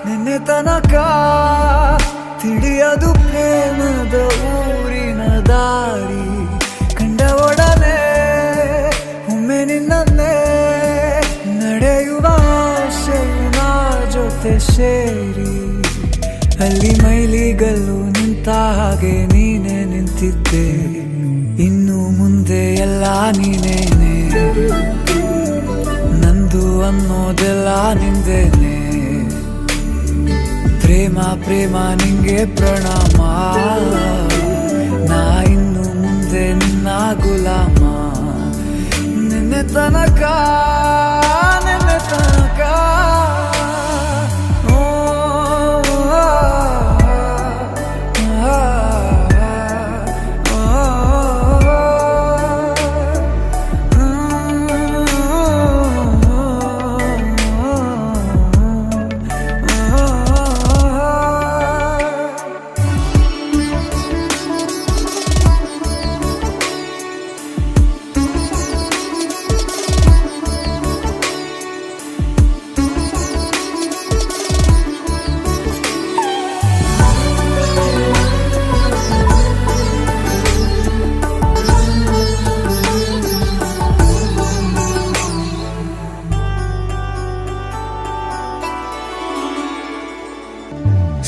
ನಿನ್ನೆ ತನಕ ತಿಳಿಯದು ಪ್ರೇಮದ ಊರಿನ ದಾರಿ. ಕಂಡ ಒಡನೆ ಒಮ್ಮೆ ನಿನ್ನೇ ನಡೆಯುವ ಆಸೆಯ ಜೊತೆ ಸೇರಿ, ಅಲ್ಲಿ ಮೈಲಿಗಲ್ಲು ನಿಂತ ಹಾಗೆ ನೀನೆ ನಿಂತಿದ್ದೆ. ಇನ್ನು ಮುಂದೆ ಎಲ್ಲ ನೀನೇನೆ, ನಂದು ಅನ್ನೋದೆಲ್ಲ ನಿಂದೇನೆ. ಪ್ರೇಮ ಪ್ರೇಮ ನಿಂಗೆ ಪ್ರಣಾಮ, ನಾ ಇನ್ನು ಮುಂದೆ ನಿನ್ನ ಗುಲಾಮ. ನಿನ್ನೆ ತನಕ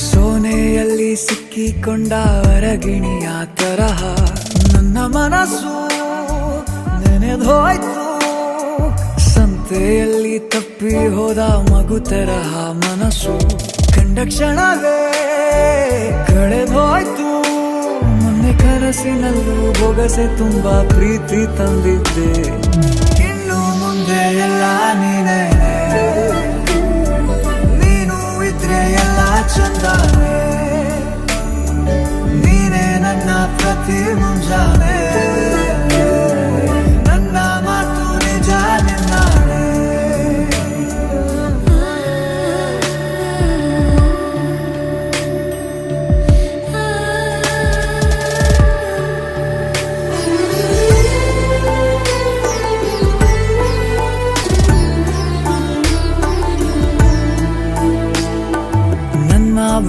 ಸೋನೆಯಲ್ಲಿ ಸಿಕ್ಕಿಕೊಂಡ ಅರಗಿಣಿಯ ತರಹ ನನ್ನ ಮನಸ್ಸು ನೆನೆದೋಯ್ತು. ಸಂತೆಯಲ್ಲಿ ತಪ್ಪಿ ಹೋದ ಮಗು ತರಹ ಮನಸ್ಸು ಕಂಡ ಕ್ಷಣವೇ ಕಳೆದೋಯ್ತು. ಮೊನ್ನೆ ಕನಸಿನಲ್ಲೂ ಬೊಗಸೆ ತುಂಬಾ ಪ್ರೀತಿ ತಂದಿದ್ದೆ. ಇನ್ನು ಮುಂದೆ ಎಲ್ಲ ನೀನೇ, ಎಲ್ಲ ಚಂದಾನೆ. ನೀನೇ ನನ್ನ ಪ್ರತಿ ಮುಂಜಾನೆ, ನನ್ನ ಮಾತು ನಿಜ ನಿನ್ನಾನೆ.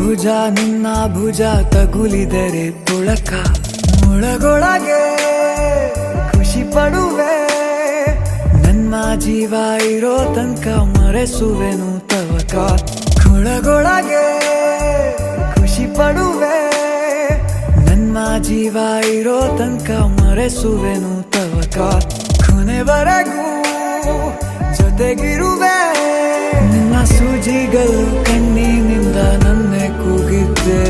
ಭುಜ ನಿನ್ನ ಭುಜ ತಗುಲಿದರೆ ತುಳಕ, ಒಳಗೊಳಗೆ ಖುಷಿ ಪಡುವೆ. ನನ್ನ ಜೀವ ಇರೋ ತನಕ ಮರೆಸುವೆನು ತವಕ, ಒಳಗೊಳಗೆ ಖುಷಿ ಪಡುವೆ. ನನ್ನ ಜೀವ ಇರೋ ತನಕ ಮರೆಸುವೆನು ತವಕ, ಕೊನೆವರೆಗೂ ಜೊತೆಗಿರುವೆ. ನಿನ್ನ ಸೂಜಿಗಳು ಕಣ್ಣಿನಿಂದ ನನ್ನೆ ಕೂಗಿದ್ದೆ.